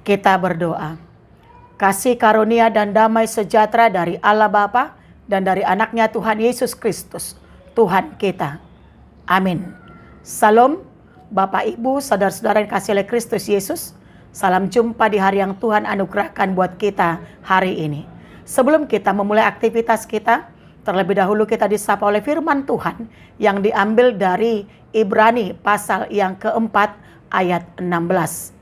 Kita berdoa. Kasih karunia dan damai sejahtera dari Allah Bapa dan dari anaknya Tuhan Yesus Kristus, Tuhan kita. Amin. Salam Bapak Ibu, saudara-saudara yang kasih oleh Kristus Yesus. Salam jumpa di hari yang Tuhan anugerahkan buat kita hari ini. Sebelum kita memulai aktivitas kita, terlebih dahulu kita disapa oleh firman Tuhan yang diambil dari Ibrani pasal yang keempat ayat 16.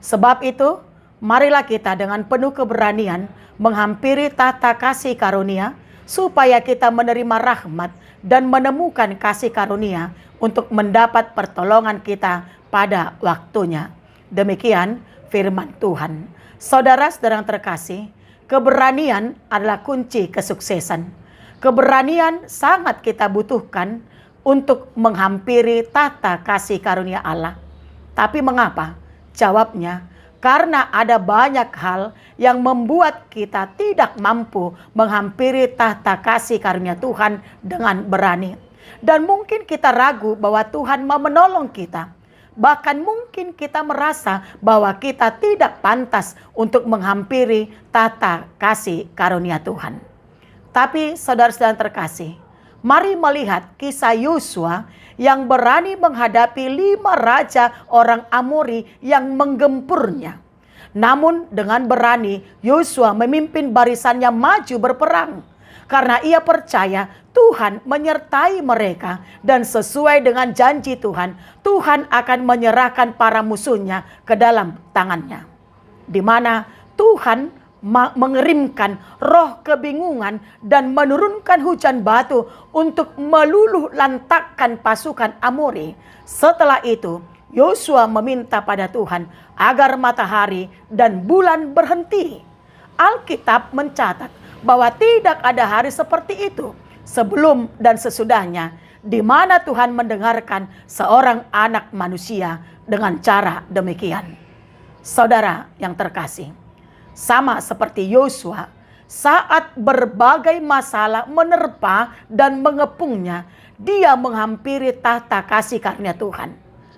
Sebab itu, marilah kita dengan penuh keberanian menghampiri tahta kasih karunia, supaya kita menerima rahmat dan menemukan kasih karunia untuk mendapat pertolongan kita pada waktunya. Demikian firman Tuhan. Saudara-saudara yang terkasih, keberanian adalah kunci kesuksesan. Keberanian sangat kita butuhkan untuk menghampiri tahta kasih karunia Allah. Tapi mengapa? Jawabnya, karena ada banyak hal yang membuat kita tidak mampu menghampiri tahta kasih karunia Tuhan dengan berani. Dan mungkin kita ragu bahwa Tuhan mau menolong kita. Bahkan mungkin kita merasa bahwa kita tidak pantas untuk menghampiri tahta kasih karunia Tuhan. Tapi saudara-saudara terkasih, mari melihat kisah Yosua yang berani menghadapi 5 raja orang Amori yang menggempurnya. Namun dengan berani Yosua memimpin barisannya maju berperang. Karena ia percaya Tuhan menyertai mereka dan sesuai dengan janji Tuhan, Tuhan akan menyerahkan para musuhnya ke dalam tangannya. Di mana Tuhan mengerimkan roh kebingungan dan menurunkan hujan batu untuk meluluh lantakkan pasukan Amori. Setelah itu, Yosua meminta pada Tuhan agar matahari dan bulan berhenti. Alkitab mencatat bahwa tidak ada hari seperti itu sebelum dan sesudahnya, di mana Tuhan mendengarkan seorang anak manusia dengan cara demikian. Saudara yang terkasih, sama seperti Yosua, saat berbagai masalah menerpa dan mengepungnya, dia menghampiri tahta kasih karunia Tuhan.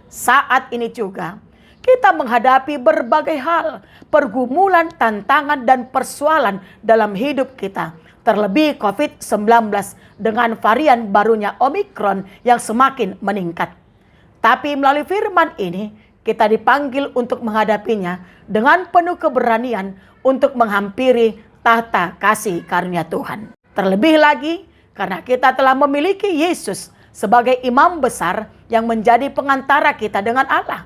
Saat ini juga kita menghadapi berbagai hal, pergumulan, tantangan, dan persoalan dalam hidup kita. Terlebih COVID-19 dengan varian barunya Omikron yang semakin meningkat. Tapi melalui firman ini, kita dipanggil untuk menghadapinya dengan penuh keberanian untuk menghampiri tahta kasih karunia Tuhan. Terlebih lagi karena kita telah memiliki Yesus sebagai imam besar yang menjadi pengantara kita dengan Allah.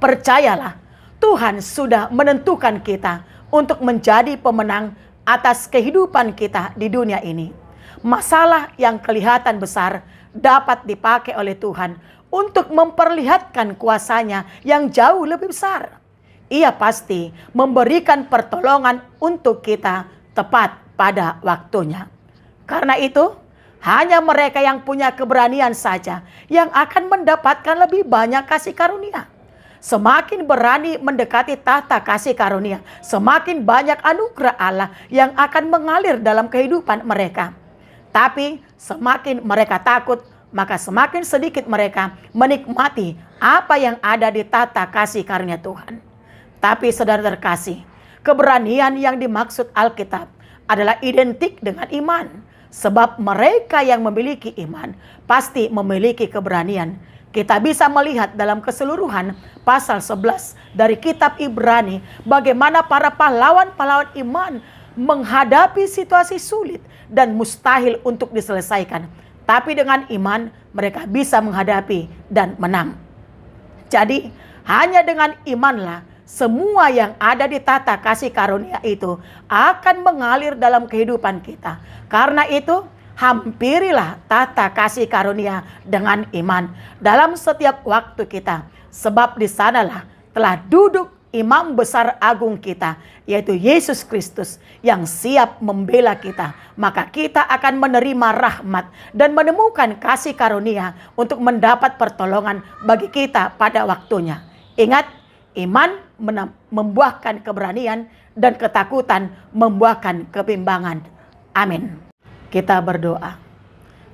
Percayalah, Tuhan sudah menentukan kita untuk menjadi pemenang atas kehidupan kita di dunia ini. Masalah yang kelihatan besar dapat dipakai oleh Tuhan untuk memperlihatkan kuasanya yang jauh lebih besar. Ia pasti memberikan pertolongan untuk kita tepat pada waktunya. Karena itu, hanya mereka yang punya keberanian saja yang akan mendapatkan lebih banyak kasih karunia. Semakin berani mendekati tahta kasih karunia, semakin banyak anugerah Allah yang akan mengalir dalam kehidupan mereka. Tapi semakin mereka takut, maka semakin sedikit mereka menikmati apa yang ada di tahta kasih karunia Tuhan. Tapi saudara terkasih, keberanian yang dimaksud Alkitab adalah identik dengan iman. Sebab mereka yang memiliki iman pasti memiliki keberanian. Kita bisa melihat dalam keseluruhan pasal 11 dari kitab Ibrani bagaimana para pahlawan-pahlawan iman menghadapi situasi sulit dan mustahil untuk diselesaikan. Tapi dengan iman mereka bisa menghadapi dan menang. Jadi hanya dengan imanlah semua yang ada di tahta kasih karunia itu akan mengalir dalam kehidupan kita. Karena itu, hampirilah tahta kasih karunia dengan iman dalam setiap waktu kita. Sebab di sanalah telah duduk imam besar agung kita, yaitu Yesus Kristus yang siap membela kita. Maka kita akan menerima rahmat dan menemukan kasih karunia untuk mendapat pertolongan bagi kita pada waktunya. Ingat, iman membuahkan keberanian dan ketakutan membuahkan kebimbangan. Amin. Kita berdoa.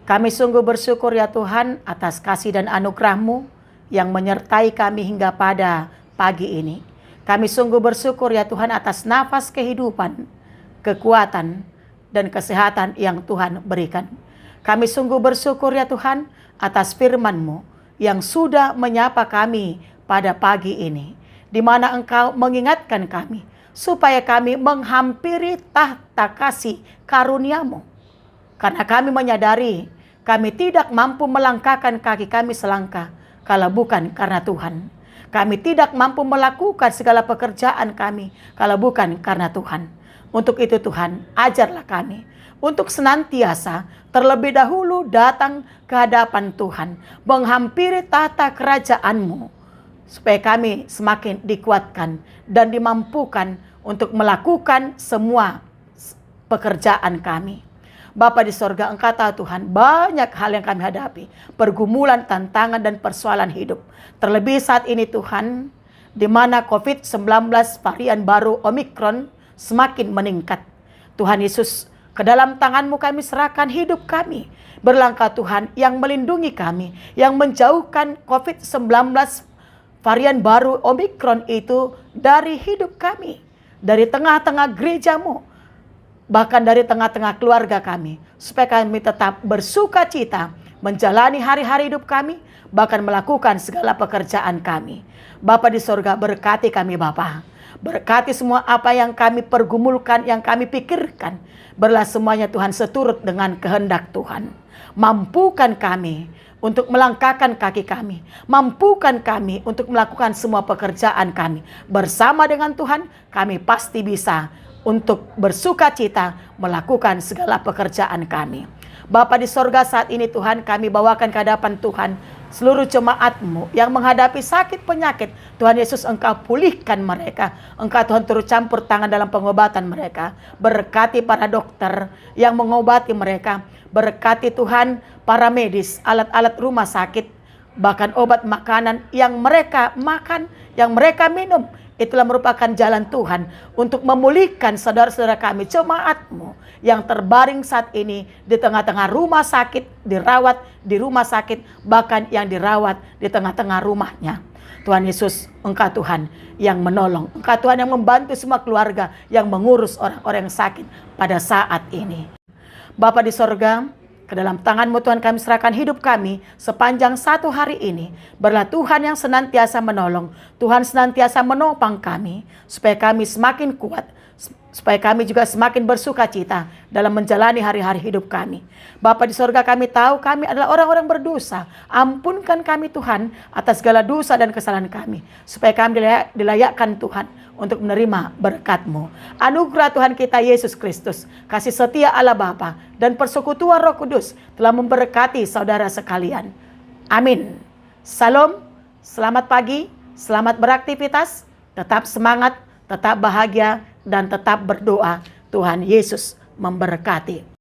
Kami sungguh bersyukur ya Tuhan atas kasih dan anugerah-Mu yang menyertai kami hingga pada pagi ini. Kami sungguh bersyukur ya Tuhan atas nafas kehidupan, kekuatan, dan kesehatan yang Tuhan berikan. Kami sungguh bersyukur ya Tuhan atas firman-Mu yang sudah menyapa kami pada pagi ini, di mana Engkau mengingatkan kami supaya kami menghampiri tahta kasih karunia-Mu. Karena kami menyadari kami tidak mampu melangkahkan kaki kami selangkah kalau bukan karena Tuhan. Kami tidak mampu melakukan segala pekerjaan kami kalau bukan karena Tuhan. Untuk itu Tuhan, ajarlah kami untuk senantiasa terlebih dahulu datang ke hadapan Tuhan, menghampiri tahta kerajaan-Mu, supaya kami semakin dikuatkan dan dimampukan untuk melakukan semua pekerjaan kami. Bapa di sorga, Engkau tahu Tuhan, banyak hal yang kami hadapi, pergumulan, tantangan, dan persoalan hidup. Terlebih saat ini Tuhan, di mana COVID-19 varian baru Omikron semakin meningkat. Tuhan Yesus, ke dalam tangan-Mu kami serahkan hidup kami. Berlangkah Tuhan yang melindungi kami, yang menjauhkan COVID-19 varian baru Omikron itu dari hidup kami, dari tengah-tengah gereja-Mu, bahkan dari tengah-tengah keluarga kami, supaya kami tetap bersuka cita menjalani hari-hari hidup kami, bahkan melakukan segala pekerjaan kami. Bapa di sorga, berkati kami Bapa. Berkati semua apa yang kami pergumulkan, yang kami pikirkan. Berlah semuanya Tuhan seturut dengan kehendak Tuhan. Mampukan kami untuk melangkahkan kaki kami. Mampukan kami untuk melakukan semua pekerjaan kami. Bersama dengan Tuhan, kami pasti bisa untuk bersuka cita melakukan segala pekerjaan kami. Bapa di sorga, saat ini Tuhan kami bawakan ke hadapan Tuhan seluruh jemaat-Mu yang menghadapi sakit penyakit. Tuhan Yesus, Engkau pulihkan mereka. Engkau Tuhan turut campur tangan dalam pengobatan mereka. Berkati para dokter yang mengobati mereka. Berkati Tuhan para medis, alat-alat rumah sakit, bahkan obat makanan yang mereka makan, yang mereka minum. Itulah merupakan jalan Tuhan untuk memulihkan saudara-saudara kami, jemaat-Mu yang terbaring saat ini di tengah-tengah rumah sakit, dirawat di rumah sakit, bahkan yang dirawat di tengah-tengah rumahnya. Tuhan Yesus, Engkau Tuhan yang menolong. Engkau Tuhan yang membantu semua keluarga yang mengurus orang-orang yang sakit pada saat ini. Bapa di sorga, ke dalam tangan-Mu Tuhan kami serahkan hidup kami sepanjang satu hari ini. Berlah Tuhan yang senantiasa menolong. Tuhan senantiasa menopang kami supaya kami semakin kuat, supaya kami juga semakin bersuka cita dalam menjalani hari-hari hidup kami. Bapa di sorga, kami tahu kami adalah orang-orang berdosa. Ampunkan kami Tuhan atas segala dosa dan kesalahan kami, supaya kami dilayakkan Tuhan untuk menerima berkat-Mu. Anugerah Tuhan kita Yesus Kristus, kasih setia Allah Bapa, dan persekutuan Roh Kudus telah memberkati saudara sekalian. Amin. Salam, selamat pagi, selamat beraktivitas, tetap semangat, tetap bahagia, dan tetap berdoa. Tuhan Yesus memberkati.